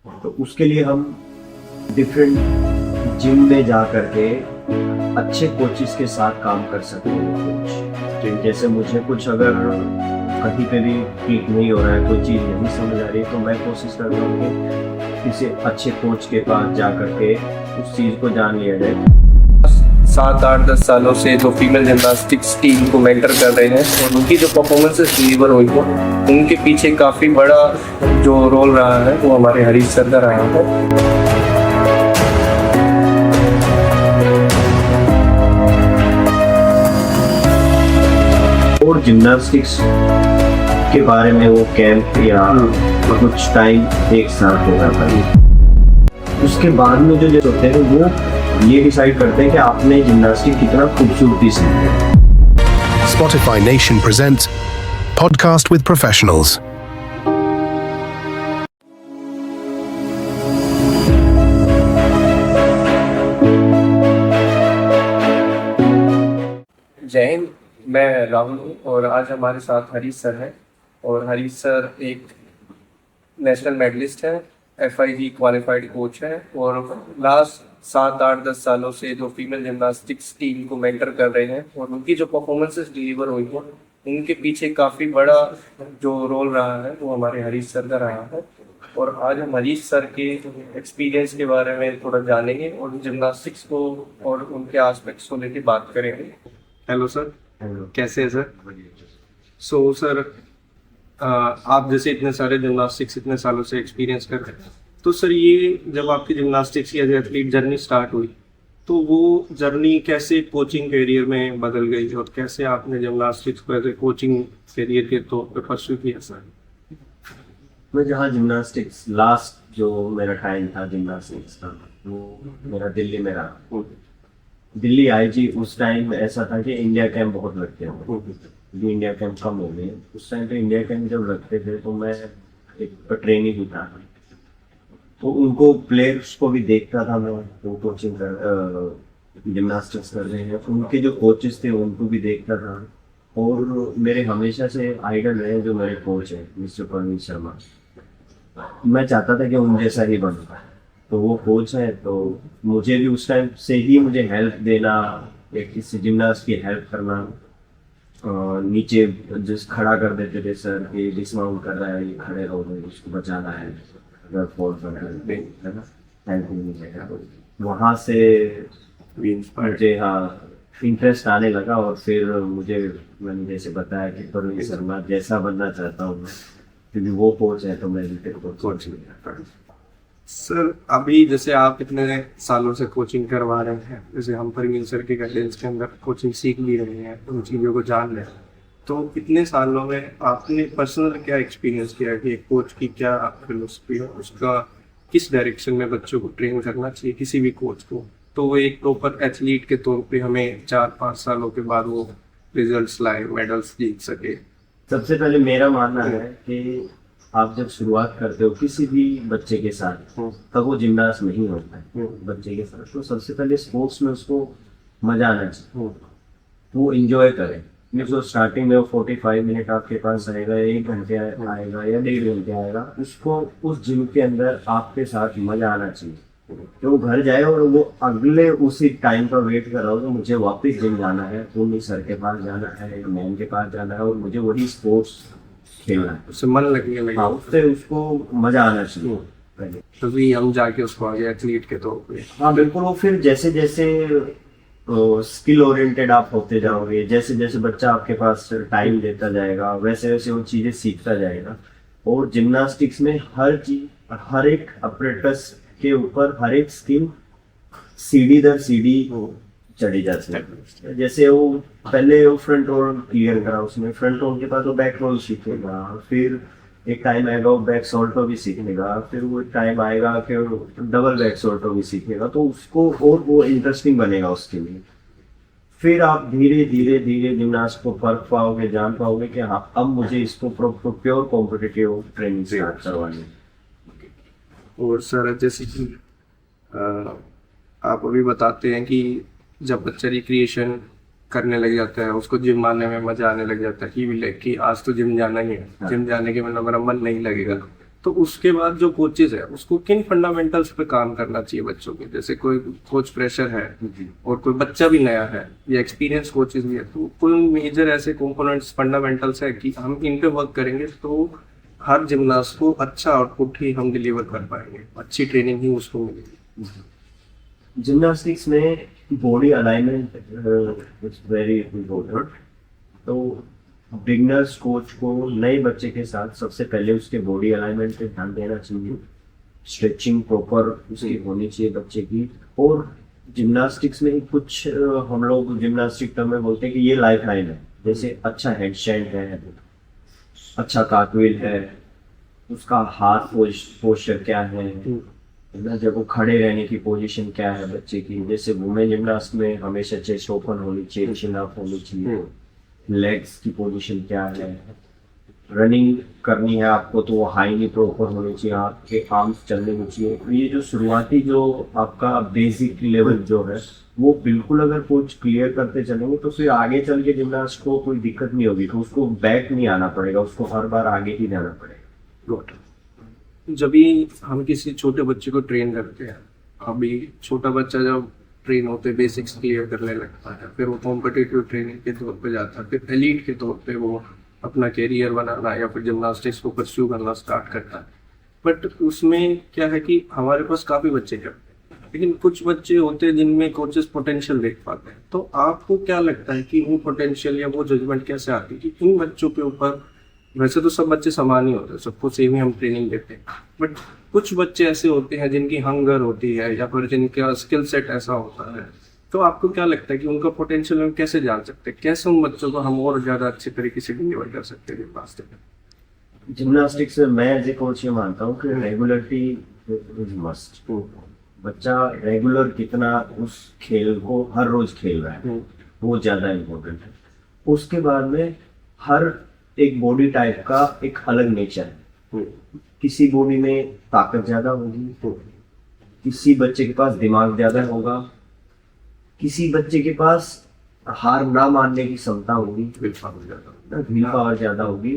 तो उसके लिए हम डिफरेंट जिम में जा करके अच्छे कोचेस के साथ काम कर सकते हैं। कोच जैसे मुझे कुछ अगर कहीं पे भी क्लिक नहीं हो रहा है, कोई चीज़ नहीं समझ आ रही, तो मैं कोशिश करता हूँ कि किसी अच्छे कोच के पास जा करके उस चीज़ को जान लिया जाए। 7, 8, 10 सालों से जो फीमेल जिम्नास्टिक्स टीम को मेंटर कर रहे हैं और उनकी जो परफॉर्मेंसेस डिलीवर हुई हो, उनके पीछे काफ़ी बड़ा जो रोल रहा है वो हमारे हरीश सर का रहा है। और जिम्नास्टिक्स के बारे में वो कैंप या कुछ टाइम एक साथ होगा था। उसके बाद में जो होते हैं वो ये डिसाइड करते हैं कि आपने जिम्नास्टिक कितना खूबसूरती से किया। Spotify Nation presents Podcast with Professionals. जय हिंद, मैं राहुल हूँ और आज हमारे साथ हरीश सर हैं। और हरीश सर एक नेशनल मेडलिस्ट हैं, FIG क्वालिफाइड कोच हैं और लास्ट 7, 8, 10 सालों से जो फीमेल जिम्नास्टिक्स टीम को मेंटर कर रहे हैं और उनकी जो परफॉर्मेंसेस डिलीवर हुई हो, उनके पीछे काफ़ी बड़ा जो रोल रहा है वो हमारे हरीश सर का रहा है। और आज हम हरीश सर के एक्सपीरियंस के बारे में थोड़ा जानेंगे और जिम्नास्टिक्स को और उनके एस्पेक्ट्स को लेकर बात करेंगे। हेलो सर, कैसे हैं सर? सो सर, आप जैसे इतने सारे जिम्नास्टिक्स इतने सालों से एक्सपीरियंस कर रहे हैं, तो सर ये जब आपकी जिम्नास्टिक्स की एज एथलीट जर्नी स्टार्ट हुई, तो वो जर्नी कैसे कोचिंग करियर में बदल गई और कैसे आपने जिम्नास्टिक्स को एज ए कोचिंग करियर के तौर पे परस्यू किया सर? मैं जहाँ जिम्नास्टिक्स लास्ट जो मेरा टाइम था जिम्नास्टिक्स का, वो मेरा दिल्ली में रहा। दिल्ली IG उस टाइम ऐसा था कि इंडिया कैंप बहुत लगते हैं, जो इंडिया कैंप कम हो गए। उस टाइम पे इंडिया कैंप जब लगते थे तो मैं एक ट्रेनी भी था, तो उनको प्लेयर्स को भी देखता था मैं, वो कोचिंग कर जिम्नास्टिक्स कर रहे हैं, उनके जो कोचेस थे उनको भी देखता था। और मेरे हमेशा से आइडल रहे जो मेरे कोच हैं मिस्टर परवीन शर्मा, मैं चाहता था कि उन जैसा ही बनूं। तो वो कोच है, तो मुझे भी उस टाइम से ही मुझे हेल्प देना, एक किसी जिम्नास्ट की हेल्प करना, नीचे जिस खड़ा कर देते थे सर कि डिसमाउंट कर रहा है, ये खड़े रहो, उसको बचाना है, अगर फोन कर है ना, हेल्प मिलेगा। वहाँ से मुझे इंटरेस्ट आने लगा और फिर मैंने जैसे बताया कि परवीन शर्मा जैसा बनना चाहता हूँ मैं, क्योंकि वो कोच है तो मैं भी फिर कोच नहीं। सर अभी जैसे आप इतने सालों से कोचिंग करवा रहे हैं, जैसे हम परवीन सर के गाइडेंस के अंदर कोचिंग सीख भी रहे हैं, उन चीज़ों को जान रहे हैं, तो इतने सालों में आपने पर्सनल क्या एक्सपीरियंस किया कि एक कोच की क्या फिलोसफी है, उसका किस डायरेक्शन में बच्चों को ट्रेन करना चाहिए किसी भी कोच को, तो वो एक प्रॉपर एथलीट के तौर पे हमें 4-5 सालों के बाद वो रिजल्ट्स लाए, मेडल्स जीत सके? सबसे पहले मेरा मानना है कि आप जब शुरुआत करते हो किसी भी बच्चे के साथ, तब वो जिम्नास्ट नहीं होता है बच्चे के साथ, तो सबसे पहले स्पोर्ट्स में उसको मजा आना चाहिए, वो इंजॉय करे। तो स्टार्टिंग में वो 45 मिनट आपके पास आएगा, 1 घंटे आएगा या 1.5 घंटे आएगा, उसको उस जिम के अंदर आपके साथ मजा आना चाहिए। तो वो घर जाए और वो अगले उसी टाइम का वेट कर रहा हो, तो मुझे वापस जिम जाना है, उन्हीं सर के पास जाना है, मैम के पास जाना है और मुझे वही स्पोर्ट्स खेलना है, उससे मन लगने लगा, उससे उसको मजा आना चाहिए, तभी हम जाके उसको आगे एथलीट के तौर पे। हाँ बिल्कुल। वो फिर जैसे जैसे स्किल ओरिएंटेड आप होते जाओगे, जैसे जैसे बच्चा आपके पास टाइम देता जाएगा, वैसे वैसे वो चीजें सीखता जाएगा। और जिम्नास्टिक्स में हर चीज, हर एक अपरेटस के ऊपर हर एक स्किल सीढ़ी दर सीढ़ी चढ़ी जाती है। जैसे वो पहले वो फ्रंट रोल क्लियर करा, उसमें फ्रंट रोल के बाद वो बैक रोल सीखेगा, फिर एक टाइम आएगा वो बैक सोल्टो भी सीखेगा, फिर वो टाइम आएगा कि डबल बैक सोल्टो भी सीखेगा, तो उसको और वो इंटरेस्टिंग बनेगा उसके लिए। फिर आप धीरे धीरे धीरे जिम्नास्ट को फर्क पाओगे, जान पाओगे कि हाँ अब मुझे इसको प्योर कॉम्पिटिटिव ट्रेनिंग स्टार्ट करवानी है। और सर जैसे कि आप अभी बताते हैं कि जब बच्चा रिक्रिएशन करने लग जाता है, उसको जिम आने में मजा आने लग जाता है कि आज तो जिम जाना ही है, जिम जाने के मतलब मेरा मन नहीं लगेगा, तो उसके बाद जो कोचेज है उसको किन फंडामेंटल्स पे काम करना चाहिए बच्चों के, जैसे कोई कोच प्रेशर है और कोई बच्चा भी नया है या एक्सपीरियंस कोचेज भी है, तो कोई मेजर ऐसे कंपोनेंट्स फंडामेंटल्स है कि हम इन पे वर्क करेंगे तो हर जिमनास्ट को अच्छा आउटपुट ही हम डिलीवर कर पाएंगे, अच्छी ट्रेनिंग ही उसको मिलेगी। जिम्नास्टिक्स में body alignment is very important. तो बिगनर्स कोच को नए बच्चे के साथ सबसे पहले उसके बॉडी अलाइनमेंट पे ध्यान देना चाहिए। स्ट्रेचिंग प्रॉपर उसकी होनी चाहिए बच्चे की। और जिम्नास्टिक्स में कुछ हम लोग जिम्नास्टिक टर्म में बोलते हैं कि ये लाइफ लाइन है, जैसे अच्छा हेड स्टैंड है, अच्छा कार्टविल है, उसका हाथ पोस्चर क्या है, जब वो खड़े रहने की पोजीशन क्या है बच्चे की। जैसे वुमेन जिम्नास्ट में हमेशा चेस्ट ओपन होनी चाहिए, चिन अप होनी चाहिए, लेग्स की पोजीशन क्या है, रनिंग करनी है आपको तो वो हाई नी प्रॉपर होनी चाहिए, आपके आर्म्स चलने चाहिए। ये जो शुरुआती जो आपका बेसिक लेवल जो है वो बिल्कुल अगर कोच क्लियर करते चलेंगे तो फिर आगे चल के जिम्नास्ट को कोई दिक्कत नहीं होगी, तो उसको बैक नहीं आना पड़ेगा, उसको हर बार आगे ही जाना पड़ेगा। जब भी हम किसी छोटे बच्चे को ट्रेन करते हैं, अभी छोटा बच्चा जब ट्रेन होते बेसिक्स क्लियर करने लगता है, फिर वो कॉम्पिटिटिव ट्रेनिंग के तौर पे जाता है, फिर एलीट के तौर पे वो अपना कैरियर बनाना या फिर जिम्नास्टिक्स को परस्यू करना स्टार्ट करता है। बट उसमें क्या है कि हमारे पास काफ़ी बच्चे करते हैं, लेकिन कुछ बच्चे होते हैं जिनमें कोचेस पोटेंशियल देख पाते हैं। तो आपको क्या लगता है कि वो पोटेंशियल या वो जजमेंट कैसे आती है कि इन बच्चों के ऊपर, वैसे तो सब बच्चे समान ही होते हैं, सबको सेम ही हम ट्रेनिंग देते हैं, बट कुछ बच्चे ऐसे होते हैं जिनकी हंगर होती है या फिर जिनका स्किल सेट ऐसा होता है, तो आपको क्या लगता है कि उनका पोटेंशियल हम कैसे जान सकते हैं, कैसे उन बच्चों को हम और ज़्यादा अच्छे तरीके से डिलीवर कर सकते हैं पास तक? जिम्नास्टिक्स में मैं एज ए कोच ये मानता हूँ कि रेगुलरिटी इज मस्ट। बच्चा रेगुलर कितना उस खेल को हर रोज खेल रहा है वो ज्यादा इम्पोर्टेंट है। उसके बाद में हर एक बॉडी टाइप का एक अलग नेचर है। किसी बॉडी में ताकत ज्यादा होगी, किसी बच्चे के पास दिमाग ज्यादा होगा, किसी बच्चे के पास हार ना मानने की क्षमता होगी, विल पावर ज्यादा होगी।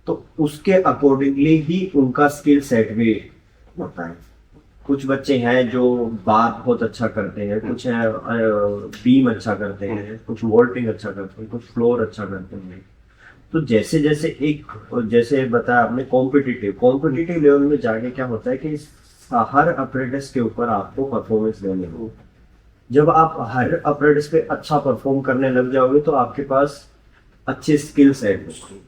तो उसके अकॉर्डिंगली ही उनका स्किल सेट भी होता है। कुछ बच्चे हैं जो बार बहुत अच्छा करते हैं, कुछ है बीम अच्छा करते हैं, कुछ वॉल्टिंग अच्छा करते हैं, कुछ फ्लोर अच्छा करते हैं। तो जैसे जैसे जैसे बताया आपने कॉम्पिटिटिव लेवल में जाके क्या होता है कि हर अप्रेंटिस के ऊपर आपको परफॉर्मेंस देने हो। जब आप हर अप्रेंटिस पे अच्छा परफॉर्म करने लग जाओगे तो आपके पास अच्छे स्किल सेट होंगे।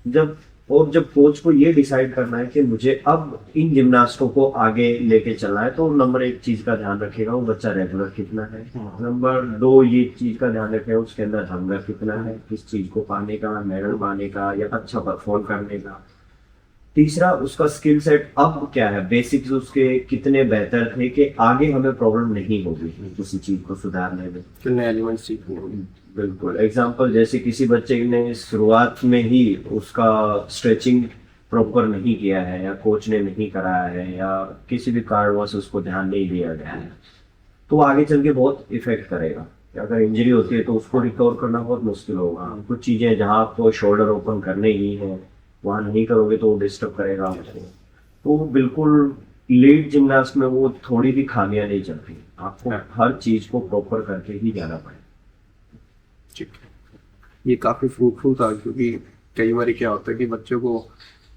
जब कोच को ये डिसाइड करना है कि मुझे अब इन जिम्नास्टों को आगे लेके चलना है, तो नंबर 1 चीज का ध्यान रखेगा वो बच्चा रेगुलर कितना है। नंबर 2 ये चीज का ध्यान रखेगा उसके अंदर हंगर कितना है, किस चीज को पाने का, मेडल पाने का या अच्छा परफॉर्म करने का। तीसरा उसका स्किल सेट अब क्या है, बेसिक्स उसके कितने बेहतर थे कि आगे हमें प्रॉब्लम नहीं होगी किसी चीज को सुधारने में, कितने एलिमेंट्स सीखने होंगे। बिल्कुल। एग्जाम्पल जैसे किसी बच्चे ने शुरुआत में ही उसका स्ट्रेचिंग प्रॉपर नहीं किया है या कोच ने नहीं कराया है या किसी भी कारणवश उसको ध्यान नहीं दिया गया है, तो आगे चल के बहुत इफेक्ट करेगा। अगर इंजरी होती है तो उसको रिकवर करना बहुत मुश्किल होगा। कुछ चीजें जहाँ आपको शोल्डर ओपन करने ही है वहाँ नहीं करोगे तो वो डिस्टर्ब करेगा आपको। तो बिल्कुल लेट जिम्नास्ट में वो थोड़ी भी खामियां नहीं चलती, आपको हर चीज को प्रॉपर करके ही जाना पड़ेगा। ठीक है, ये काफ़ी फ्रूटफुल था, क्योंकि कई बार क्या होता है कि बच्चों को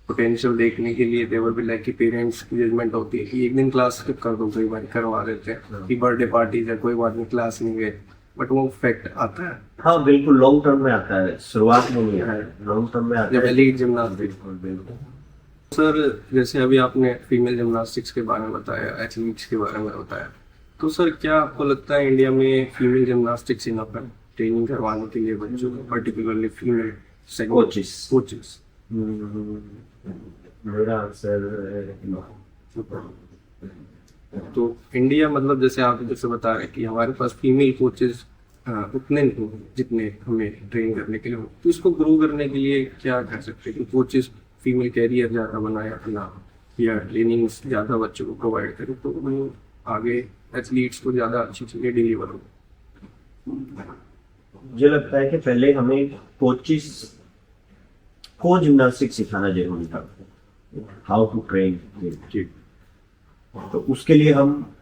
पोटेंशियल देखने के लिए देवर भी लाइक कि पेरेंट्स की जजमेंट होती है कि एक दिन क्लास स्किप कर दो, कई बार करवा देते हैं कि बर्थडे पार्टी है, कोई बात नहीं क्लास नहीं गए, बट वो इफेक्ट आता है। हाँ बिल्कुल, लॉन्ग टर्म में आता है, शुरुआत में नहीं आता है, लॉन्ग टर्म में आता जब है। Elite gymnast. बिल्कुल। सर जैसे अभी आपने फीमेल जिम्नास्टिक्स के बारे में बताया, एथलीट्स के बारे में बताया, तो सर क्या आपको लगता है इंडिया में फीमेल जिम्नास्टिक्स इनफ है ट्रेनिंग करवाने के लिए बच्चों को, पर्टिकुलरली फीमेल कोचेस? मेरा आंसर तो इंडिया मतलब जैसे आप जैसे बता रहे हैं कि हमारे पास फीमेल कोचेस उतने नहीं हैं जितने हमें ट्रेन करने के लिए हो, तो इसको ग्रो करने के लिए क्या कर सकते हैं कि कोचेस फीमेल कैरियर ज़्यादा बनाए अपना या ट्रेनिंग्स ज़्यादा बच्चों को प्रोवाइड करें, तो वो आगे एथलीट्स को ज़्यादा अच्छी चीज़ें डिलीवर हो। मुझे लगता है कि पहले हमें को जिम्नास्टिक्स सिखाना जरूरी था। How to train. जी तो उसके लिए हम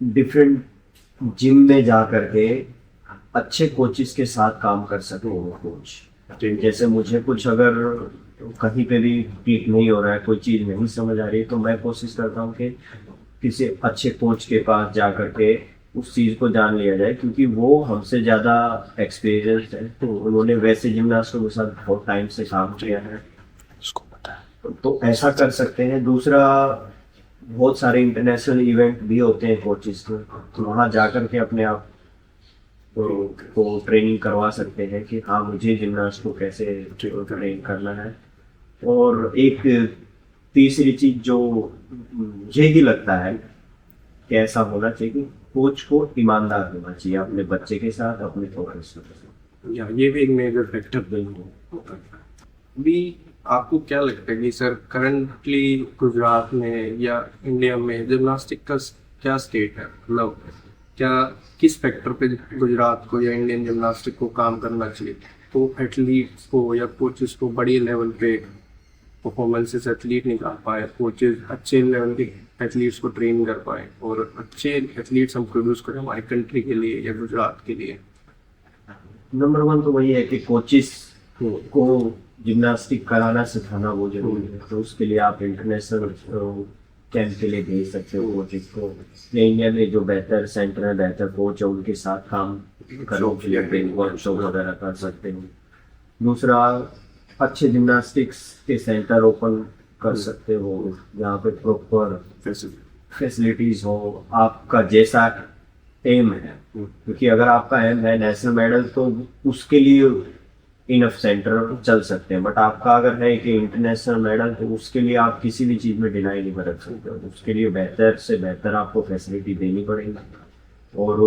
डिफरेंट जिम में जा करके अच्छे कोचेस के साथ काम कर सकते हैं। कोच जैसे मुझे कुछ अगर कहीं पे भी क्लिक नहीं हो रहा है, कोई चीज़ नहीं समझ आ रही है, तो मैं कोशिश करता हूँ कि किसी अच्छे कोच के पास जा करके उस चीज़ को जान लिया जाए, क्योंकि वो हमसे ज़्यादा एक्सपीरियंस है। तो उन्होंने वैसे जिम्नास्टों के साथ बहुत टाइम से काम किया है, तो ऐसा कर सकते हैं। दूसरा, बहुत सारे इंटरनेशनल इवेंट भी होते हैं कोचेस के, तो वहाँ जा कर के अपने आप को ट्रेनिंग करवा सकते हैं कि हाँ मुझे जिम्नास्ट को कैसे ट्रेन करना है। और एक तीसरी चीज जो मुझे ही लगता है कि ऐसा होना चाहिए कि कोच को ईमानदार होना चाहिए अपने बच्चे के साथ, अपने प्रोफेशनल के साथ। या ये भी एक मेजर फैक्टर होता है। अभी आपको क्या लगता है कि सर करंटली गुजरात में या इंडिया में जिम्नास्टिक का क्या स्टेट है, मतलब क्या किस फैक्टर पे गुजरात को या इंडियन जिम्नास्टिक को काम करना चाहिए तो एथलीट्स को या कोचेस को बड़ी लेवल पे परफॉर्मेंसेस एथलीट निकाल पाए, कोचेस अच्छे लेवल के एथलीट्स को ट्रेन कर पाए और अच्छे एथलीट्स हम प्रोड्यूस करें हमारी कंट्री के लिए या गुजरात के लिए? नंबर वन तो वही है कि कोचिस को जिम्नास्टिक कराना सिखाना वो जरूरी है। तो उसके लिए आप इंटरनेशनल कैंप के लिए भेज सकते हो कोचिस को। इंडिया में जो बेहतर सेंटर है, बेहतर कोच है, उनके साथ काम करो, ट्रेनिंग वर्कशॉप वगैरह कर सकते हो। दूसरा, अच्छे जिम्नास्टिक्स के सेंटर ओपन कर सकते हो जहाँ पे प्रॉपर फैसिलिटीज हो, आपका जैसा एम है। क्योंकि अगर आपका एम है नेशनल मेडल तो उसके लिए इनफ सेंटर चल सकते हैं, बट आपका अगर है कि इंटरनेशनल मेडल तो उसके लिए आप किसी भी चीज़ में डिनाई नहीं कर सकते हो। उसके लिए बेहतर से बेहतर आपको फैसिलिटी देनी पड़ेगी। और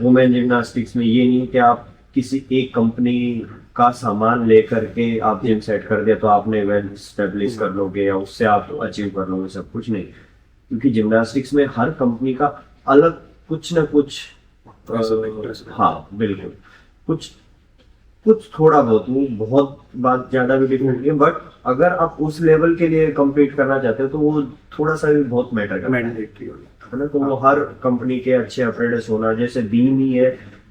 वुमेन जिम्नास्टिक्स में ये नहीं कि आप किसी एक कंपनी का सामान लेकर के आप जिम सेट कर दिया तो आपने इवेंट स्टेब्लिश कर लोगे या उससे आप अचीव कर लोगे, सब कुछ नहीं। क्योंकि जिम्नास्टिक्स में हर कंपनी का अलग कुछ ना कुछ हाँ बिल्कुल, कुछ थोड़ा बहुत बात ज़्यादा भी डिफरेंट है। बट अगर आप उस लेवल के लिए कम्पीट करना चाहते हो तो वो थोड़ा सा भी बहुत मैटर करता है ना। तो वो हर कंपनी के अच्छे अप्रेंटिस होना, जैसे बीम ही है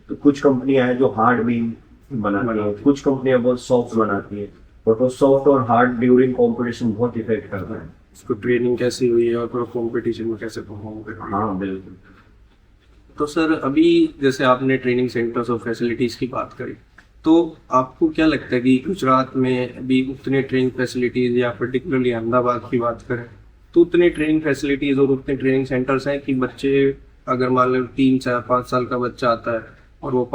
तो कुछ कंपनियां हैं जो हार्ड बीम बनाती हैं, कुछ कंपनियां बहुत सॉफ्ट बनाती हैं, बट वो सॉफ्ट और हार्ड ड्यूरिंग कॉम्पिटिशन बहुत इफेक्ट करता है। उसको ट्रेनिंग कैसी हुई है और पूरा कॉम्पिटिशन में कैसे परफॉर्म कर रही है। हाँ बिल्कुल। तो सर अभी जैसे आपने ट्रेनिंग सेंटर्स और फैसिलिटीज़ की बात करी, तो आपको क्या लगता है कि गुजरात में अभी उतने ट्रेनिंग फैसिलिटीज़ या पर्टिकुलरली अहमदाबाद की बात करें तो उतने ट्रेनिंग फैसिलिटीज़ और उतने ट्रेनिंग सेंटर्स हैं कि बच्चे अगर मान लो 3-4-5 साल का बच्चा आता है और वो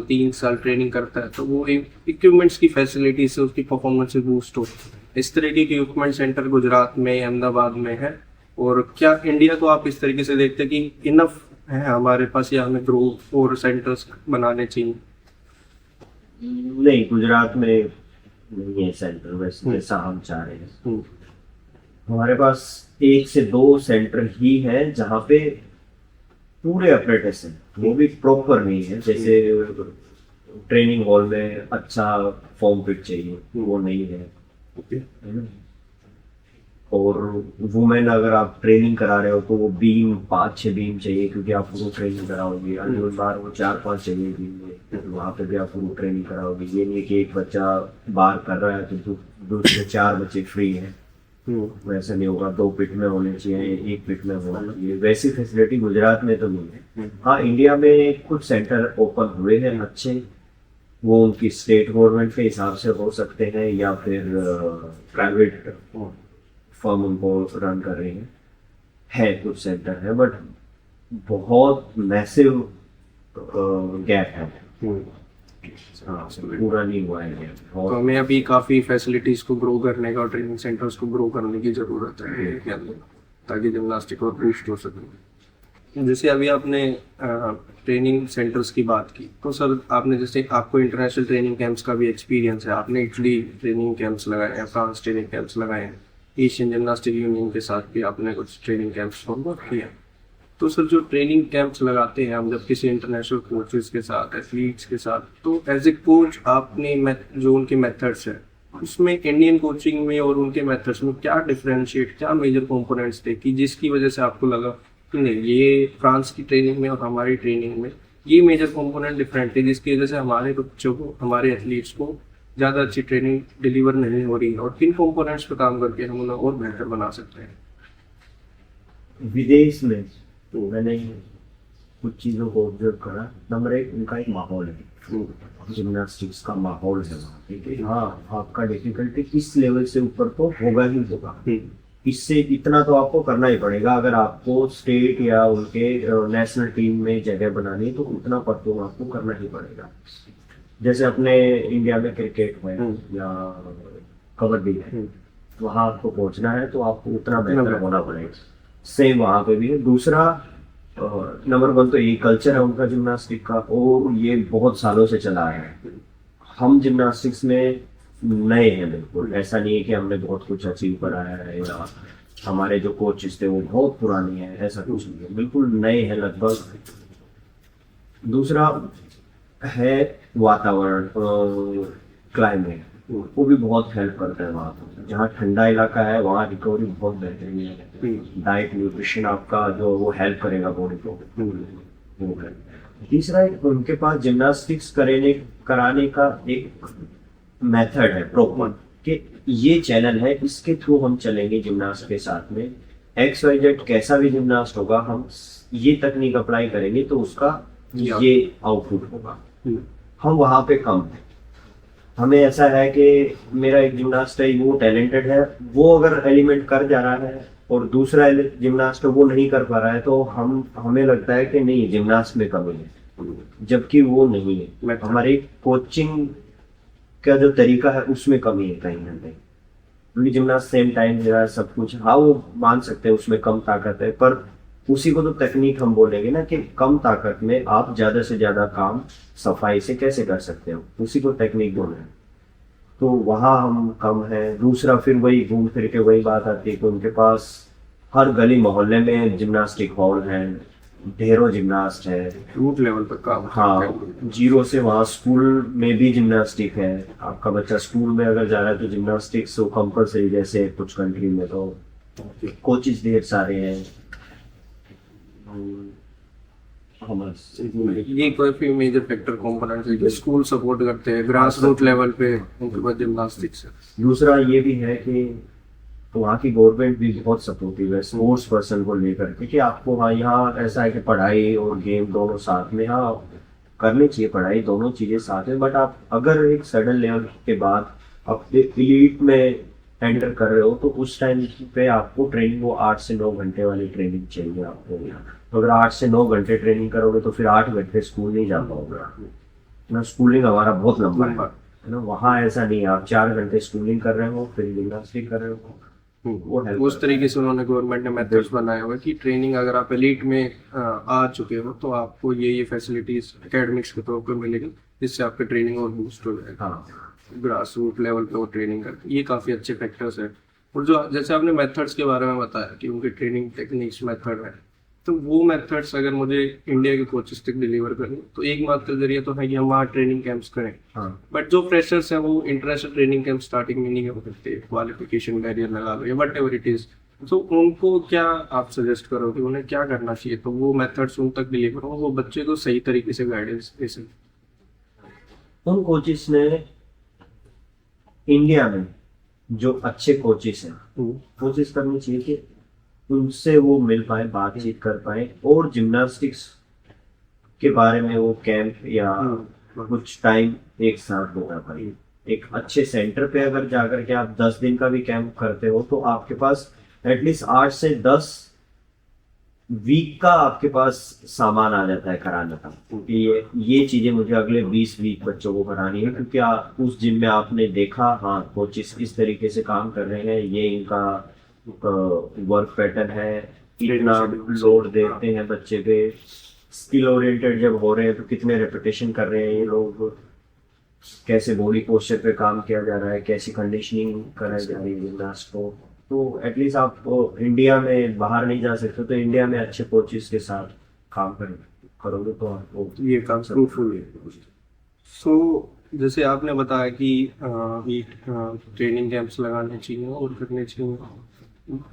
3 साल ट्रेनिंग करता है तो वो इक्विपमेंट्स की फैसिलिटी से उसकी परफॉर्मेंस बूस्ट हो। इस तरीके के इक्विपमेंट सेंटर गुजरात में अहमदाबाद में है। और क्या इंडिया को आप इस तरीके से देखते हैं कि इनफ है हमारे पास या हमें ग्रो और सेंटर्स बनाने चाहिए? नहीं, गुजरात में नहीं है सेंटर वैसे जैसा हम चाह रहे हैं। हमारे पास 1 से 2 सेंटर ही है जहाँ पे पूरे अप्रेंटिस हैं, वो भी प्रॉपर नहीं है। जैसे ट्रेनिंग हॉल में अच्छा फॉर्म फिट चाहिए, वो नहीं है ना। और वुमेन अगर आप ट्रेनिंग करा रहे हो तो वो बीम 5-6 बीम चाहिए, क्योंकि आप पूरी ट्रेनिंग कराओगे। अगली बार वो 4-5 चाहिए बीम में, तो वहाँ पे भी आप पूरी ट्रेनिंग कराओगे। ये नहीं कि एक बच्चा बार कर रहा है तो दूसरे 4 बच्चे फ्री हैं, वैसा नहीं होगा। 2 पिट में होने चाहिए, 1 पिट में होना चाहिए। वैसी फैसिलिटी गुजरात में तो नहीं है। हाँ, इंडिया में कुछ सेंटर ओपन हुए हैं अच्छे, वो उनकी स्टेट गवर्नमेंट के हिसाब से हो सकते हैं या फिर प्राइवेट फर्म उनको रन कर रही है कुछ सेंटर है, बट बहुत मैसिव गैप है। हाँ, पूरा नहीं हुआ है तो हमें अभी काफ़ी फैसिलिटीज़ को ग्रो करने का और ट्रेनिंग सेंटर्स को ग्रो करने की ज़रूरत है के अंदर, ताकि जिम्नास्टिक और बूस्ट हो सके। जैसे अभी आपने ट्रेनिंग सेंटर्स की बात की, तो सर आपने जैसे आपको इंटरनेशनल ट्रेनिंग कैंप्स का भी एक्सपीरियंस है, आपने इटली ट्रेनिंग कैंप्स लगाए हैं, फ्रांस ट्रेनिंग कैंप्स लगाए हैं, एशियन जिम्नास्टिक यूनियन के साथ भी आपने कुछ ट्रेनिंग कैंप्स फॉलो किया। तो सर जो ट्रेनिंग कैंप्स लगाते हैं हम जब किसी इंटरनेशनल कोचेस के साथ, एथलीट्स के साथ, तो एज ए कोच आपने जो उनके मेथड्स हैं उसमें इंडियन कोचिंग में और उनके मेथड्स में क्या डिफरेंशिएट, क्या मेजर कंपोनेंट्स थे कि जिसकी वजह से आपको लगा कि नहीं, ये फ्रांस की ट्रेनिंग में और हमारी ट्रेनिंग में ये मेजर कंपोनेंट डिफरेंट थे, जिसकी वजह से हमारे बच्चों को, हमारे एथलीट्स को ज़्यादा अच्छी ट्रेनिंग डिलीवर नहीं हो रही है, और किन कंपोनेंट्स पे काम करके हम उन्हें और बेहतर बना सकते हैं? विदेश में तो मैंने कुछ चीज़ों को ऑब्जर्व करा। नंबर एक, उनका एक माहौल है, जिम्नास्टिक्स का माहौल है वहाँ पे कि हाँ, आपका डिफिकल्टी इस लेवल से ऊपर तो होगा ही होगा, इससे इतना तो आपको करना ही पड़ेगा। अगर आपको स्टेट या उनके नेशनल टीम में जगह बनानी है तो उतना परफॉर्म आपको करना ही पड़ेगा। जैसे अपने इंडिया में क्रिकेट में या कबड्डी है, वहाँ आपको पहुँचना है तो आपको उतना बेहतर होना पड़ेगा। सेम वहाँ पे भी है। दूसरा, नंबर वन तो ये कल्चर है उनका जिम्नास्टिक का, और ये बहुत सालों से चला है। हम जिम्नास्टिक्स में नए हैं बिल्कुल, ऐसा नहीं है कि हमने बहुत कुछ अचीव करा है या हमारे जो कोचेस थे वो बहुत पुराने हैं, ऐसा कुछ नहीं है, बिल्कुल नए हैं लगभग। दूसरा है वातावरण, क्लाइमेट, वो भी बहुत हेल्प करता है वहाँ पर। जहाँ ठंडा इलाका है वहाँ रिकवरी बहुत बेहतरीन है। डाइट, न्यूट्रिशन आपका जो वो हेल्प करेगा बॉडी को, वो है। तीसरा, उनके पास जिम्नास्टिक्स कराने का एक मेथड है प्रॉपर, कि ये चैनल है, इसके थ्रू हम चलेंगे जिम्नास्ट के साथ में। XYZ कैसा भी जिम्नास्ट होगा, हम ये तकनीक अप्लाई करेंगे तो उसका ये आउटपुट होगा। हम वहाँ पे कम है। हमें ऐसा है कि मेरा एक जिम्नास्ट है, वो टैलेंटेड है, वो अगर एलिमेंट कर जा रहा है और दूसरा जिम्नास्ट वो नहीं कर पा रहा है, तो हमें लगता है कि नहीं, जिम्नास्ट में कमी है, जबकि वो नहीं है। हमारी कोचिंग का जो तरीका है उसमें कमी है कहीं ना कहीं, क्योंकि जिम्नास्ट सेम टाइम दे रहा है सब कुछ। हाँ, वो मान सकते हैं उसमें कम ताकत है, पर उसी को तो टेक्निक हम बोलेंगे ना, कि कम ताकत में आप ज्यादा से ज्यादा काम सफाई से कैसे कर सकते हो, उसी को टेक्निक बोल रहे हैं। तो वहाँ हम कम है। दूसरा, फिर वही घूम फिर के वही बात आती है कि उनके पास हर गली मोहल्ले में जिम्नास्टिक हॉल है, ढेरों जिम्नास्ट है, रूट लेवल पर काम। हाँ, जीरो से वहाँ स्कूल में भी जिम्नास्टिक है। आपका बच्चा स्कूल में अगर जा रहा है तो जिम्नास्टिक्स तो कंपलसरी, जैसे कुछ कंट्री में तो कोचेस ढेर सारे हैं। ये काफी मेजर फैक्टर कंपोनेंट्स है जो स्कूल सपोर्ट करते हैं, ग्रास रूट लेवल पे उनके पास जिम्नास्टिक्स है। दूसरा ये भी है कि वहाँ की गवर्नमेंट भी बहुत सपोर्टिव है स्पोर्ट्स पर्सन को लेकर के, कि आपको हाँ, यहाँ ऐसा है कि पढ़ाई और गेम दोनों साथ में, हाँ करनी चाहिए, पढ़ाई दोनों चीजें साथ में, बट आप अगर एक सडन लेवल के बाद आप एलीट में एंटर कर रहे हो तो उस टाइम पे आपको ट्रेनिंग वो 8 से 9 घंटे वाली ट्रेनिंग चाहिए आपको। तो अगर 8 से 9 घंटे ट्रेनिंग करोगे तो फिर 8 घंटे स्कूल नहीं जा पाओगे ना। स्कूलिंग हमारा बहुत लंबा है ना, वहाँ ऐसा नहीं है, आप 4 घंटे स्कूलिंग कर रहे हो फिर जिम्नास्टिक कर रहे हो। वो उस तरीके से उन्होंने गवर्नमेंट ने मेथड्स बनाए हुए कि ट्रेनिंग अगर आप एलीट में आ चुके हो तो आपको ये फैसिलिटीज एकेडमिक्स के तौर पर मिलेगी, जिससे आपकी ट्रेनिंग और बूस्ट हो जाएगा। हाँ, ग्रास रूट लेवल पे वो ट्रेनिंग करते, ये काफ़ी अच्छे फैक्टर्स हैं। और जो जैसे आपने मेथड्स के बारे में बताया कि उनकी ट्रेनिंग टेक्निक्स मेथड है, तो वो मेथड्स अगर मुझे इंडिया के कोचेस तक डिलीवर करनी तो एकमात्र जरिया तो है कि हम वहाँ ट्रेनिंग कैंप्स करें। हाँ, बट जो फ्रेशर्स हैं वो इंटरनेशनल ट्रेनिंग कैंप स्टार्टिंग में नहीं कर सकते, क्वालिफिकेशन बैरियर लगा लो या वट एवर इट इज, तो उनको क्या आप सजेस्ट करोगे, उन्हें क्या करना चाहिए तो वो मेथड्स उन तक डिलीवर हो, वो बच्चे को सही तरीके से गाइडेंस दे सकें? उन कोचेस ने इंडिया में जो अच्छे कोचेस हैं कोशिश करनी चाहिए कि उनसे वो मिल पाए, बातचीत कर पाए, और जिम्नास्टिक्स के बारे में वो कैंप या कुछ टाइम एक साथ बिता पाए। एक अच्छे सेंटर पे अगर जाकर के आप 10 दिन का भी कैंप करते हो तो आपके पास एटलीस्ट 8 से 10 वीक का आपके पास सामान आ जाता है कराने का, कि ये चीजें मुझे अगले 20 वीक बच्चों को करानी है, क्योंकि उस जिम में आपने देखा हाँ कोचेस इस तरीके से काम कर रहे हैं, ये इनका वर्क पैटर्न है, इतना लोड देते हैं बच्चे पे, स्किल ओरिएंटेड जब हो रहे हैं तो कितने रेपिटेशन कर रहे हैं ये लोग, कैसे बॉडी पोस्चर पे काम किया जा रहा है, कैसी कंडीशनिंग कराई जा रही है जिम्नास्ट को। तो एटलीस्ट आप इंडिया में बाहर नहीं जा सकते तो इंडिया में अच्छे कोचेस के साथ काम करोगे तो आपको ये काम फ्रूटफुल है। सो जैसे आपने बताया कि अभी ट्रेनिंग कैंप्स लगाने चाहिए और करने चाहिए,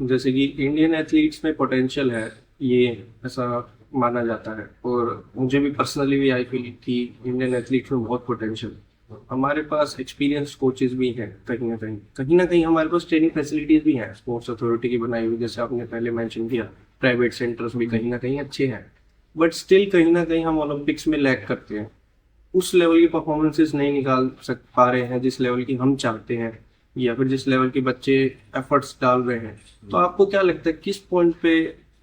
जैसे कि इंडियन एथलीट्स में पोटेंशियल है, ये ऐसा माना जाता है, और मुझे भी पर्सनली भी आई फील कि इंडियन एथलीट्स में बहुत पोटेंशियल है। हमारे पास एक्सपीरियंस कोचेस भी हैं, कहीं ना कहीं हमारे पास ट्रेनिंग फैसिलिटीज भी हैं स्पोर्ट्स अथॉरिटी की बनाई हुई, जैसे आपने पहले मेंशन किया, प्राइवेट सेंटर्स भी कहीं ना कहीं अच्छे हैं, बट स्टिल कहीं ना कहीं हम ओलंपिक्स में लैग करते हैं, उस लेवल की परफॉर्मेंसेस नहीं निकाल पा रहे हैं जिस लेवल की हम चाहते हैं, या फिर जिस लेवल के बच्चे एफर्ट्स डाल रहे हैं। तो आपको क्या लगता है किस पॉइंट पे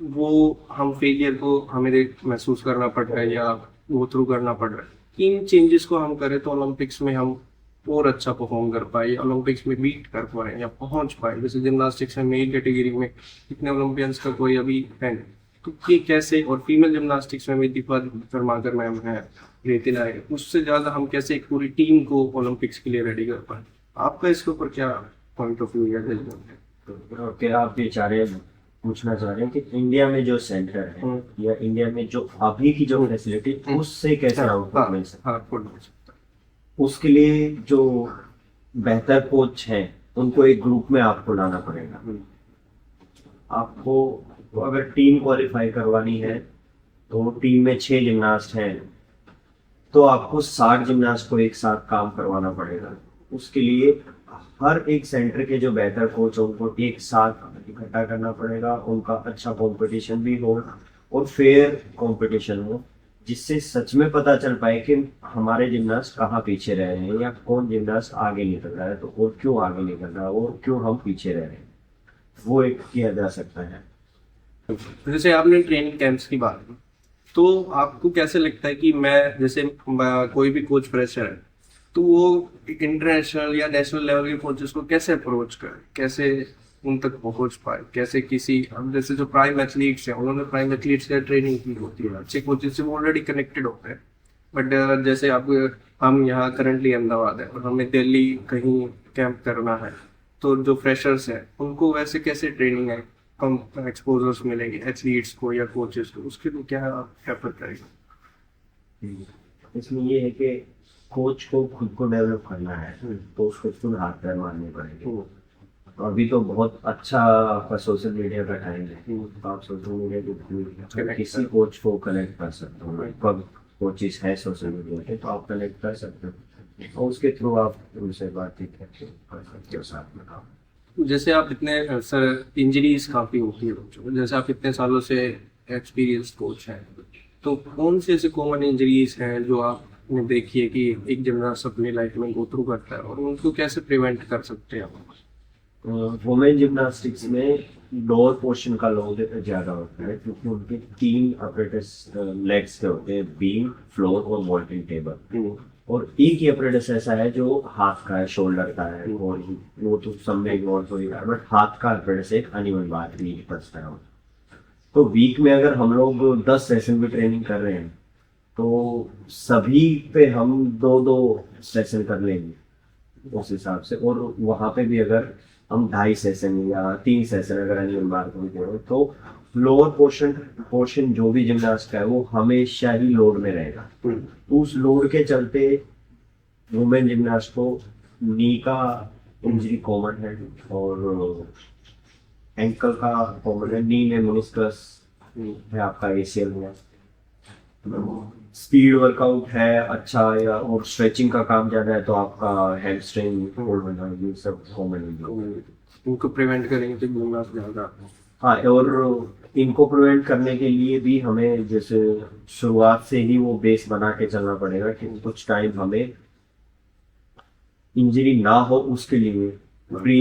वो हम फेलियर को हमें महसूस करना पड़ रहा है या गो थ्रू करना पड़ रहा है, किन चेंजेस को हम करें तो ओलंपिक्स में हम और अच्छा परफॉर्म कर पाए, या ओलंपिक्स में बीट कर पाए या पहुंच पाए? जैसे जिम्नास्टिक्स में मेल कैटेगरी में इतने ओलंपियंस का कोई अभी है नहीं, तो ये कैसे, और फीमेल जिम्नास्टिक्स में भी दीपा कर्माकर मैम है, रेतिना है, उससे ज्यादा हम कैसे एक पूरी टीम को ओलंपिक्स के लिए रेडी कर पाए? आपका इसके ऊपर क्या पॉइंट ऑफ व्यू या जजमेंट है? ओके, आप ये पूछना चाह रहे हैं कि इंडिया में जो सेंटर है या इंडिया में जो अभी की जो फैसिलिटी उससे कैसे आउटपुट मिल सकता है? हाँ, फुट मिल सकता है। उसके लिए जो बेहतर कोच हैं उनको एक ग्रुप में आपको लाना पड़ेगा। आपको अगर टीम क्वालिफाई करवानी है तो टीम में 6 जिम्नास्ट हैं, तो आपको 60 जिम्नास्ट को एक साथ काम करवाना पड़ेगा। उसके लिए हर एक सेंटर के जो बेहतर कोच हो उनको एक साथ इकट्ठा करना पड़ेगा, उनका अच्छा कंपटीशन भी हो और फेयर कंपटीशन हो, जिससे सच में पता चल पाए कि हमारे जिम्नास्ट कहाँ पीछे रह रहे हैं या कौन जिम्नास्ट आगे निकल रहा है, तो और क्यों आगे निकल रहा है और क्यों हम पीछे रह रहे हैं, वो एक किया जा सकता है। जैसे आपने ट्रेनिंग कैंप्स की बात की, तो आपको कैसे लगता है कि कोई भी कोच फ्रेशर है तो वो इंटरनेशनल या नेशनल लेवल के कोचेस को कैसे अप्रोच करे, कैसे उन तक पहुंच पाए, कैसे किसी, अब जैसे जो प्राइम एथलीट्स हैं उन्होंने प्राइम एथलीट्स की ट्रेनिंग की होती है, अच्छे कोचेस से वो ऑलरेडी कनेक्टेड होते हैं, बट जैसे आप हम यहाँ करंटली अहमदाबाद है और हमें दिल्ली कहीं कैंप करना है, तो जो फ्रेशर्स हैं उनको वैसे कैसे ट्रेनिंग है, कम एक्सपोजर्स मिलेंगे एथलीट्स को या कोचेस को, उसके लिए क्या प्रेफर करेंगे? इसमें ये है कि कोच को खुद को डेवलप करना है तो उसको खुद हाथ पैर मारने पड़ेंगे। तो अभी तो बहुत अच्छा आपका सोशल मीडिया का टाइम है, तो आप सोशल मीडिया के थ्रू किसी कोच को कनेक्ट कर सकते हो। कब कोचेस हैं सोशल मीडिया पे तो आप कनेक्ट कर सकते हो और उसके थ्रू आप उनसे बातचीत कर सकते हो साथ में काम। जैसे आप इतने सर इंजरीज काफ़ी होती है, जैसे आप इतने सालों से एक्सपीरियंस कोच हैं, तो कौन सी ऐसी कॉमन इंजरीज हैं जो आपने देखी है कि एक जिम्नास्ट अपनी लाइफ में गो थ्रू करता है, और उनको कैसे प्रिवेंट कर सकते हैं आप? वुमेन जिम्नास्टिक्स में लोअर पोर्शन का लोड ज़्यादा होता है क्योंकि उनके 3 अपरेटस लेग्स के होते हैं, बीम, फ्लोर और वॉल्टिंग टेबल, और एक ही अपरेटस ऐसा है जो हाथ का है, शोल्डर का है, और वो तो सब में इग्नोर हो गया, बट हाथ का अपरेटस एक अनिवार्य बात नहीं पड़ता है। तो वीक में अगर हम लोग 10 सेशन में ट्रेनिंग कर रहे हैं तो सभी पे हम 2-2 सेशन कर लेंगे उस हिसाब से, और वहाँ पे भी अगर हम 2.5 सेशन या 3 सेशन अगर अनिवार्य बात होते हैं तो लोअर पोर्शन जो भी जिम्नास्ट का है वो हमेशा ही लोड में रहेगा। तो उस लोड के चलते वुमेन जिम्नास्ट को नी का इंजरी कॉमन है और एंकल का कॉमन है, नी में मेनिस्कस है, आपका एसीएल में स्पीड वर्कआउट है अच्छा, या और स्ट्रेचिंग का काम ज्यादा है तो आपका हैमस्ट्रिंग होना, ये सब कॉमन है। उनको प्रिवेंट करेंगे तो जिम्नास्ट ज़्यादा। हाँ, और इनको प्रिवेंट करने के लिए भी हमें जैसे शुरुआत से ही वो बेस बना के चलना पड़ेगा कि कुछ टाइम हमें इंजरी ना हो, उसके लिए प्री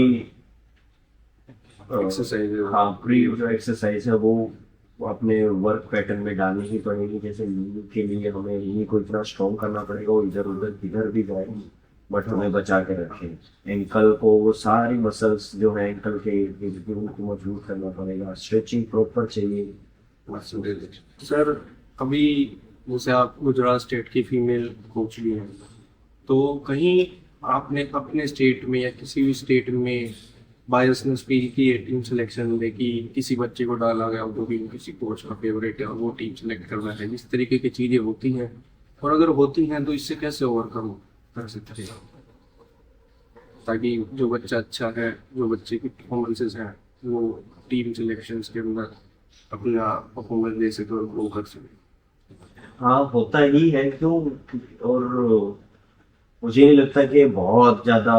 एक्सरसाइज, हाँ प्री जो एक्सरसाइज है वो अपने वर्क पैटर्न में डालनी ही पड़ेगी। जैसे नी के लिए हमें नी को इतना स्ट्रॉन्ग करना पड़ेगा वो इधर उधर किधर भी जाए बट हमें बचा के रखें। एंकल को वो सारी मसल्स जो है एंकल के उनको मजबूत करना पड़ेगा, स्ट्रेचिंग प्रॉपर चाहिए। सर अभी जैसे आप गुजरात स्टेट की फीमेल कोच भी हैं, तो कहीं आपने अपने स्टेट में या किसी भी स्टेट में बायसनेस फील की है टीम सिलेक्शन में कि किसी बच्चे को डाला गया वो भी किसी कोच का फेवरेट है और वो टीम सिलेक्ट करना है, इस तरीके की चीज़ें होती हैं? और अगर होती हैं तो इससे कैसे ओवरकम कर सकते हैं, ताकि जो बच्चा अच्छा है, जो बच्चे की परफॉर्मेंसेस हैं, वो टीम सिलेक्शंस के अंदर अपना परफॉर्मेंस दे सके और ग्रो कर सके। हाँ, होता ही है क्यों। और मुझे नहीं लगता कि बहुत ज्यादा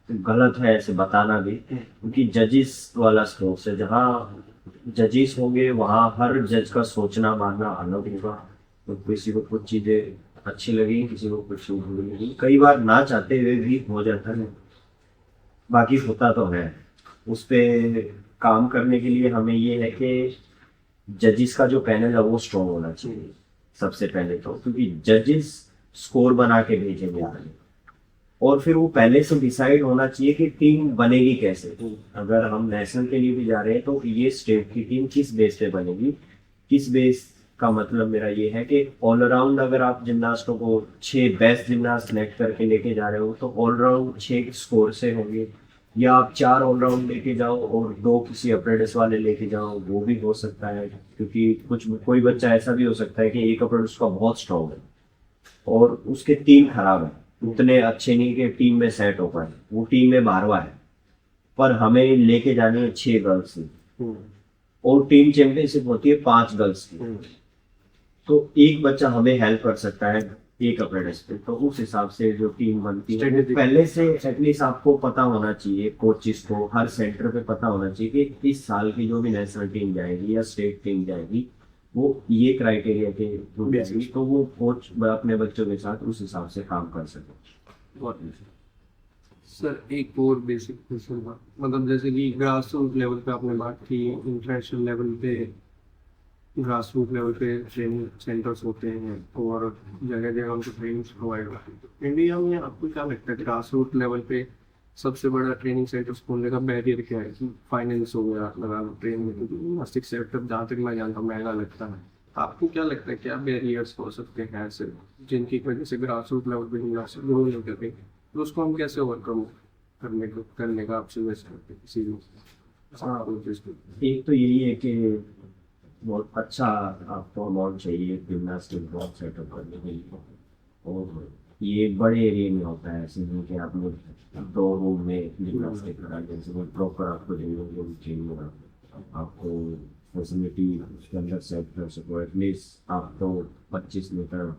गलत है ऐसे बताना भी, क्योंकि जजिस वाला स्पोर्ट्स है, जहाँ जजिस होंगे वहाँ हर जज का सोचना मानना अलग होगा। तो किसी को कुछ चीजें अच्छी लगी, किसी को कुछ बुरी लगी, कई बार ना चाहते हुए भी हो जाता है। बाकी होता तो है, उस पे काम करने के लिए हमें ये है कि जजिस का जो पैनल है वो स्ट्रॉन्ग होना चाहिए सबसे पहले तो, क्योंकि जजिस स्कोर बना के भेजेंगे आगे, और फिर वो पहले से डिसाइड होना चाहिए कि टीम बनेगी कैसे। अगर हम नेशनल के लिए भी जा रहे हैं तो ये स्टेट की टीम किस बेस पे बनेगी, किस बेस का मतलब मेरा ये है कि ऑलराउंड अगर आप जिम्नास्टों को 6 बेस्ट जिम्नास्ट सेलेक्ट करके लेके जा रहे हो तो ऑलराउंड 6 स्कोर से होंगे, या आप 4 ऑलराउंड लेके जाओ और 2 किसी अप्रेंटिस वाले लेके जाओ, वो भी हो सकता है। क्योंकि कोई बच्चा ऐसा भी हो सकता है कि एक अप्रेंटिस का बहुत स्ट्रॉन्ग है और उसके 3 खराब है, उतने अच्छे नहीं कि टीम में सेट हो पाए, वो टीम में 12वां है, पर हमें लेके जानी है 6 गर्ल्स की, और टीम चैंपियनशिप होती है 5 गर्ल्स की। तो एक बच्चा हमें हेल्प कर सकता है एक अप्रेंटिस पे, तो उस हिसाब से जो टीम बनती है वो पहले से एटलीस्ट आपको पता होना चाहिए, कोचिस को हर सेंटर पे पता होना चाहिए कि इस साल की जो भी नेशनल टीम जाएगी या स्टेट टीम जाएगी वो ये क्राइटेरिया के थ्रू जाएगी, तो वो कोच अपने बच्चों के साथ उस हिसाब से काम कर सके। सर एक और बेसिक क्वेश्चन था, मतलब जैसे कि ग्रास रूट लेवल पे आपने बात की, इंटरनेशनल लेवल पे ग्रास रूट लेवल पे ट्रेनिंग सेंटर्स होते हैं और जगह जगह उनको ट्रेनिंग प्रोवाइड होती है। इंडिया में आपको क्या लगता है ग्रास रूट लेवल पे सबसे बड़ा ट्रेनिंग सेंटर खोलने का बैरियर क्या है? फाइनेंस हो गया, लगा लो ट्रेनिंग जिम्नास्टिक सेक्टर जहाँ तक मैं जानता हूँ महंगा लगता है। आपको क्या लगता है क्या बैरियर्स हो सकते हैं ऐसे जिनकी वजह से ग्रास रूट लेवल पे जिम्नास्टिक ग्रो नहीं कर रही, तो उसको हम कैसे ओवरकम करने का आपसे वैसे करते हैं किसी भी? एक तो यही है कि बहुत अच्छा आपको अमाउंट चाहिए जिम्नास्टिक ब्लॉक सेटअप करने के लिए, और ये बड़े एरिया में होता है, ऐसे नहीं कि आप लोग 2 रूम में जिम्नास्टिक करा, जैसे वो प्रॉपर आपको चाहिए आपको फैसिलिटी उसके अंदर सेट कर सको, एटलीस्ट आपको 25 मीटर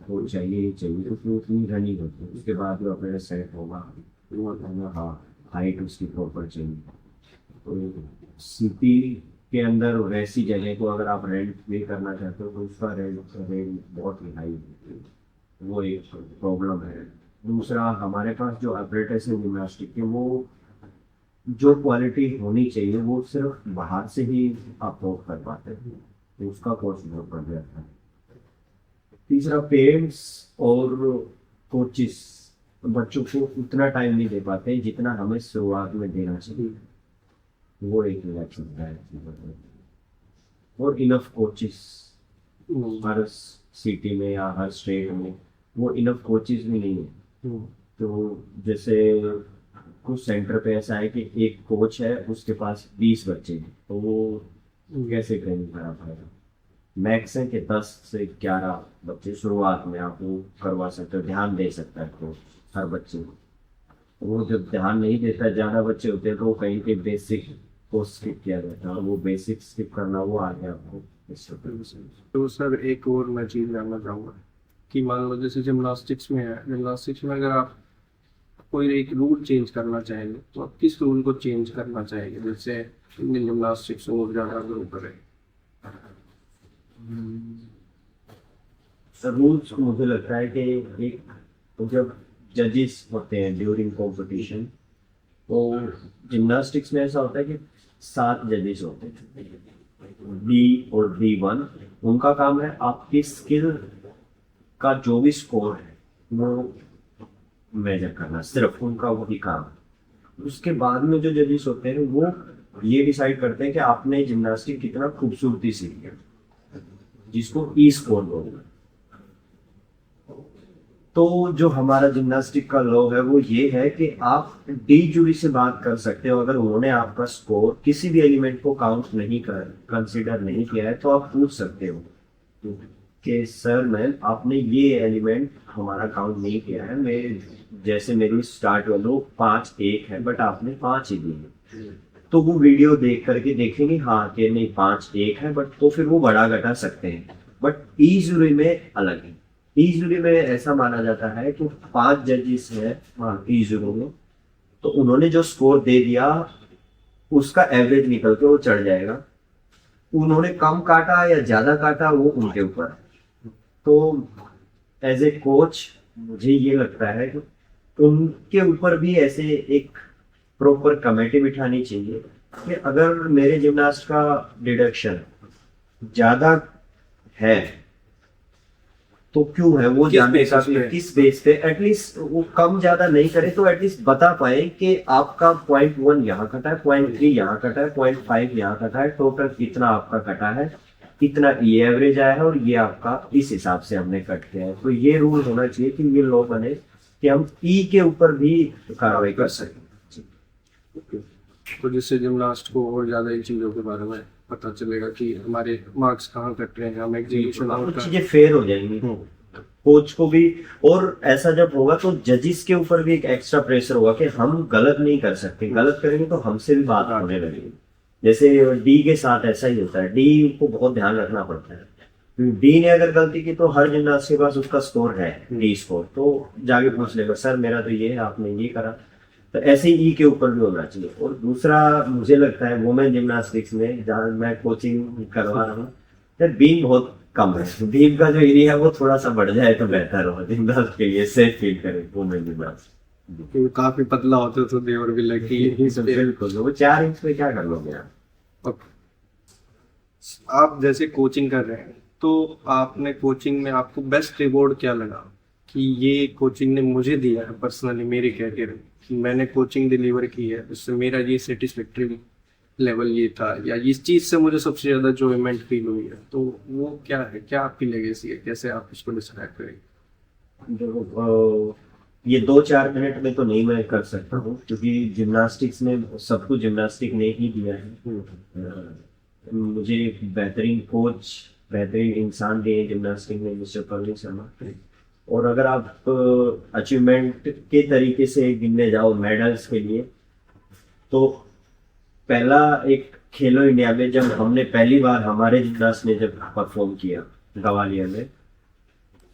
तो चाहिए ही चाहिए, क्योंकि उतनी रनिंग होती है, उसके बाद जो अपने सेट होगा वो हाँ हाइट उसकी प्रॉपर चाहिए। तो सिटी के अंदर वैसी जगह को अगर आप रेंट पे करना चाहते हो तो उसका रेंट बहुत ही हाई है, वो एक प्रॉब्लम है। दूसरा, हमारे पास जो ऑपरेटर्स हैं जिम्नास्टिक के, वो जो क्वालिटी होनी चाहिए वो सिर्फ बाहर से ही अफोर्ड कर पाते हैं, तो उसका कॉस्ट बहुत बढ़ जाता है। तीसरा, पेरेंट्स और कोचिस बच्चों को उतना टाइम नहीं दे पाते जितना हमें शुरुआत में देना चाहिए, वो एक रिएक्शन है। और इनफ कोचिस हर सिटी में या हर स्टेट में वो इनफ कोचिस भी नहीं है। तो जैसे कुछ सेंटर पे ऐसा है कि एक कोच है, उसके पास 20 बच्चे हैं, तो वो कैसे ट्रेनिंग करा पाएगा? मैक्स है कि 10 से 11 बच्चे शुरुआत में आप वो करवा सकते हो, ध्यान दे सकता है कोच हर बच्चे को। वो जब ध्यान नहीं देता, ज़्यादा बच्चे होते हैं तो वो कहीं पे बेसिक को स्किप किया जाता है, और वो बेसिक स्किप करना वो आगे आपको। तो सर एक और मैं चीज़ जानना चाहूँगा कि मान लो जैसे जिम्नास्टिक्स में है, जिम्नास्टिक्स में अगर आप कोई एक रूल चेंज करना चाहेंगे तो आप किस रूल को चेंज करना चाहेंगे जिससे इंडियन जिम्नास्टिक्स और ज़्यादा ग्रो करे? रूल्स मुझे लगता है कि एक तो जब जजेस होते हैं ड्यूरिंग कंपटीशन, तो जिम्नास्टिक्स में ऐसा होता है कि 7 जजेस होते हैं, D और D1। उनका काम है आपकी स्किल का जो भी स्कोर है वो मेजर करना, सिर्फ उनका वही काम है। उसके बाद में जो जजेस होते हैं वो ये डिसाइड करते हैं कि आपने जिम्नास्टिक कितना खूबसूरती सीखी है, जिसको ई स्कोर बोलते हैं। तो जो हमारा जिम्नास्टिक का लॉ है वो ये है कि आप डी जूरी से बात कर सकते हो, अगर उन्होंने आपका स्कोर किसी भी एलिमेंट को काउंट नहीं कर कंसीडर नहीं किया है तो आप पूछ सकते हो कि सर मैम आपने ये एलिमेंट हमारा काउंट नहीं किया है, मैं जैसे मेरी स्टार्ट वैल्यू 5-1 है बट आपने 5 ही दी है। तो वो वीडियो देख करके देखेंगे हाँ कि नहीं 5-1 है, बट तो फिर वो बढ़ा घटा सकते हैं। बट ई जूरी में अलग है। ई जूरी में ऐसा माना जाता है कि 5 जजेस है ई जूरी में, तो उन्होंने जो स्कोर दे दिया उसका एवरेज निकल के वो चढ़ जाएगा। उन्होंने कम काटा या ज्यादा काटा वो उनके ऊपर है। तो एज ए कोच मुझे ये लगता है कि उनके ऊपर भी ऐसे एक प्रॉपर कमेटी बिठानी चाहिए कि अगर मेरे जिमनास्ट का डिडक्शन ज्यादा है तो क्यों है वो किस जानने का basis भी पे? किस बेस पे एटलीस्ट वो कम ज्यादा नहीं करे तो एटलीस्ट बता पाए कि आपका 0.1 यहाँ कटा है, 0.3 यहाँ कटा है, 0.5 यहाँ कटा है, टोटल इतना आपका कटा है, इतना ये एवरेज आया है और ये आपका इस हिसाब से हमने कट किया है। तो ये रूल होना चाहिए कि ये लॉ बने कि हम ई के ऊपर भी कार्रवाई कर सकें। तो जिससे जिमनास्ट को और ज्यादा इन चीजों के बारे में पता चलेगा कि हमारे मार्क्स कहाँ कट रहे हैं, हम एग्जीक्यूशन कुछ चीजें फेयर हो जाएंगी कोच को भी। और ऐसा जब होगा तो जजिस के ऊपर भी एक एक्स्ट्रा प्रेशर होगा कि हम गलत नहीं कर सकते, गलत करेंगे तो हमसे भी बात होने लगेगी। जैसे डी के साथ ऐसा ही होता है, डी को बहुत ध्यान रखना पड़ता है। डी ने अगर गलती की तो हर जिमनास्ट के पास उसका स्कोर है, डी स्कोर, तो जाके पूछ लेगा सर मेरा तो ये है, आपने ये करा। तो ऐसे ही ई के ऊपर भी होना चाहिए। और दूसरा मुझे लगता है वुमेन जिमनास्टिक्स में जहाँ मैं कोचिंग करवा रहा हूँ बीम बहुत कम है। बीम का जो एरिया है वो थोड़ा सा बढ़ जाए तो बेहतर हो जिमनास्ट के लिए, सेफ फील करे वुमेन जिमनास्ट। क्योंकि काफी पतला होते तो देवर भी लगी बिल्कुल, वो 4 इंच पे क्या कर लोगे आप। आप जैसे कोचिंग कर रहे हैं तो आपने कोचिंग में आपको बेस्ट रिवॉर्ड क्या लगा कि ये कोचिंग ने मुझे दिया है पर्सनली मेरे कैरियर में, कि मैंने कोचिंग डिलीवर की है उससे मेरा ये सेटिस्फैक्ट्री लेवल ये था, या इस चीज से मुझे सबसे ज्यादा एंजॉयमेंट फील हुई है, तो वो क्या है, क्या आपकी लेगेसी है, कैसे आप इसको डिस्क्राइब करेंगे? देखो, ये 2-4 मिनट में तो नहीं मैं कर सकता हूँ क्योंकि जिमनास्टिक्स में सब कुछ जिमनास्टिक ने ही दिया है। मुझे एक बेहतरीन कोच, बेहतरीन इंसान दिए जिमनास्टिक में, मिस्टर प्रवीण शर्मा। और अगर आप अचीवमेंट के तरीके से गिनने जाओ मेडल्स के लिए, तो पहला एक खेलो इंडिया में जब हमने पहली बार हमारे जिमनास्ट ने जब परफॉर्म किया ग्वालियर में,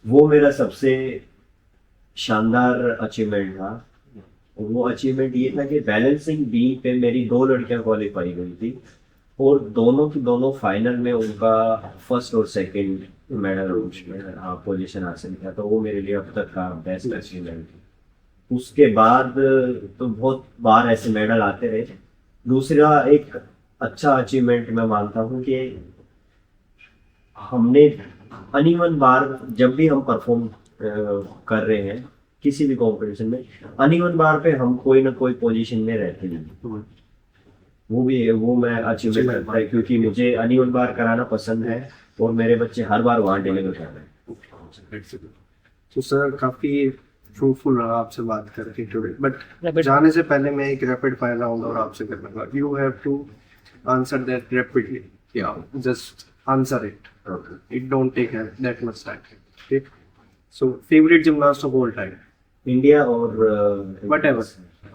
वो मेरा सबसे शानदार अचीवमेंट था। वो अचीवमेंट ये था कि बैलेंसिंग बीम पे मेरी 2 लड़कियां क्वालिफाई हुई थी और दोनों की दोनों फाइनल में उनका फर्स्ट और सेकंड मेडल पोजीशन हासिल किया। तो वो मेरे लिए अब तक का बेस्ट अचीवमेंट थी। उसके बाद तो बहुत बार ऐसे मेडल आते रहे। दूसरा एक अच्छा अचीवमेंट मैं मानता हूँ कि हमने अनिवन बार जब भी हम परफॉर्म कर रहे हैं किसी भी कंपटीशन में, अनिवन बार पे हम कोई ना कोई पोजीशन में रहते नहीं। वो मैं अचीवमेंट करता है क्योंकि मुझे अनिवन बार कराना पसंद है और मेरे बच्चे हर बार वहाँ डिलीवर कर रहे हैं। तो सर काफी फ्रूटफुल रहा आपसे बात करके टुडे, बट जाने से पहले मैं एक रैपिड फायर राउंड और आपसे करूंगा। You have to answer that rapidly, या just answer it, it don't take that much time, ठीक? So favourite gymnast of all time? India और Whatever.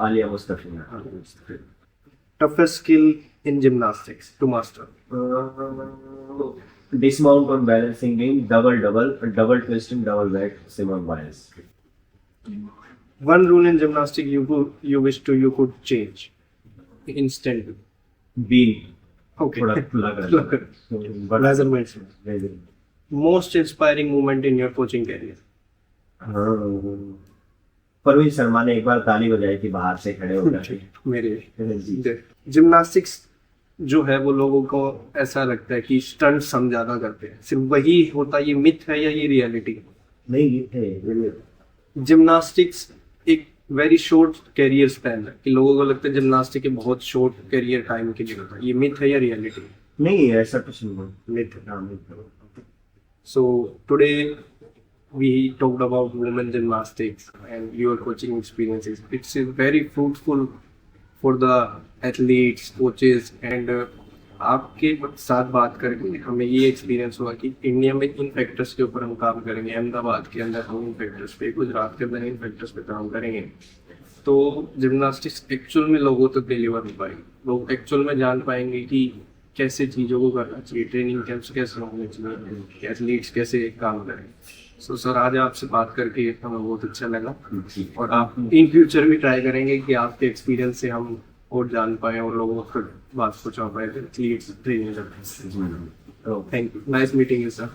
Alia Mustafi. Toughest skill in gymnastics to master? Dismount on balancing beam, double twisting, double back, Simone Biles. One rule in gymnastics you wish you could change instantly. Beam. Okay. थोड़ा खुला कर दो। Measurements. Most inspiring moment in your coaching career? Parveen Sharma ने एक बार ताली बजाई थी बाहर से खड़े होकर। मेरे जी। जिमनास्टिक्स जो है वो लोगों को ऐसा लगता है कि स्टंट्स हम ज्यादा करते हैं, सिर्फ वही होता है, ये मिथ है या ये रियलिटी? नहीं ये थे। जिमनास्टिक्स एक वेरी शॉर्ट कैरियर स्पैन है कि लोगों को लगता है जिमनास्टिक एक बहुत शॉर्ट कैरियर टाइम के लिए होता है, ये मिथ है या रियलिटी? नहीं ऐसा कुछ नहीं है, मिथ है। So today we talked about women gymnastics and your coaching experiences. It's very fruitful for the athletes, coaches, and आपके साथ बात करके हमें ये एक्सपीरियंस हुआ कि इंडिया में इन फैक्टर्स के ऊपर हम काम करेंगे, अहमदाबाद के अंदर हम इन फैक्टर्स पे, गुजरात के अंदर इन फैक्टर्स पे काम करेंगे, तो जिमनास्टिक्स एक्चुअल में लोगों तक डिलीवर हो पाएगी। लोग एक्चुअल में जान पाएंगे कि कैसे चीज़ों को करना चाहिए, ट्रेनिंग कैंप्स कैसे होने चाहिए, एथलीट्स कैसे काम करें। सो सर, आज आपसे बात करके हमें बहुत अच्छा लगा, और आप इन फ्यूचर भी ट्राई करेंगे कि आपके एक्सपीरियंस से हम और जान पाए और लोगों तक बात पहुँचा पाए athletes training. Thank you, nice meeting you sir.